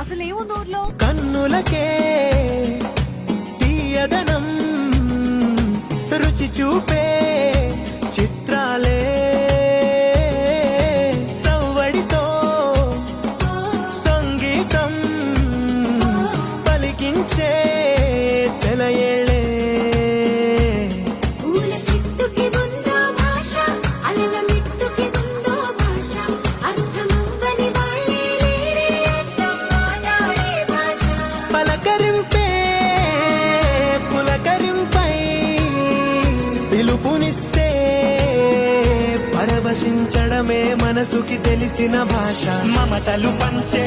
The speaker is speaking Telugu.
అసలేముంది ఊర్లో? కన్నులకే తీయదనం రుచి చూపే చిత్రాలే సవ్వడితో సంగీతం పలికించే సెలయేళే పూల చెట్టుకి ఉందో భాష, అలల మిట్టుకి ఉందో భాష, అర్థమవ్వని వాళ్ళే లేరే అర్థం మాట్లాడే భాష. పలకరింపే పులకరింపై పిలుపునిస్తే పరవశించడమే మనసుకి తెలిసిన భాష మమతలు పంచే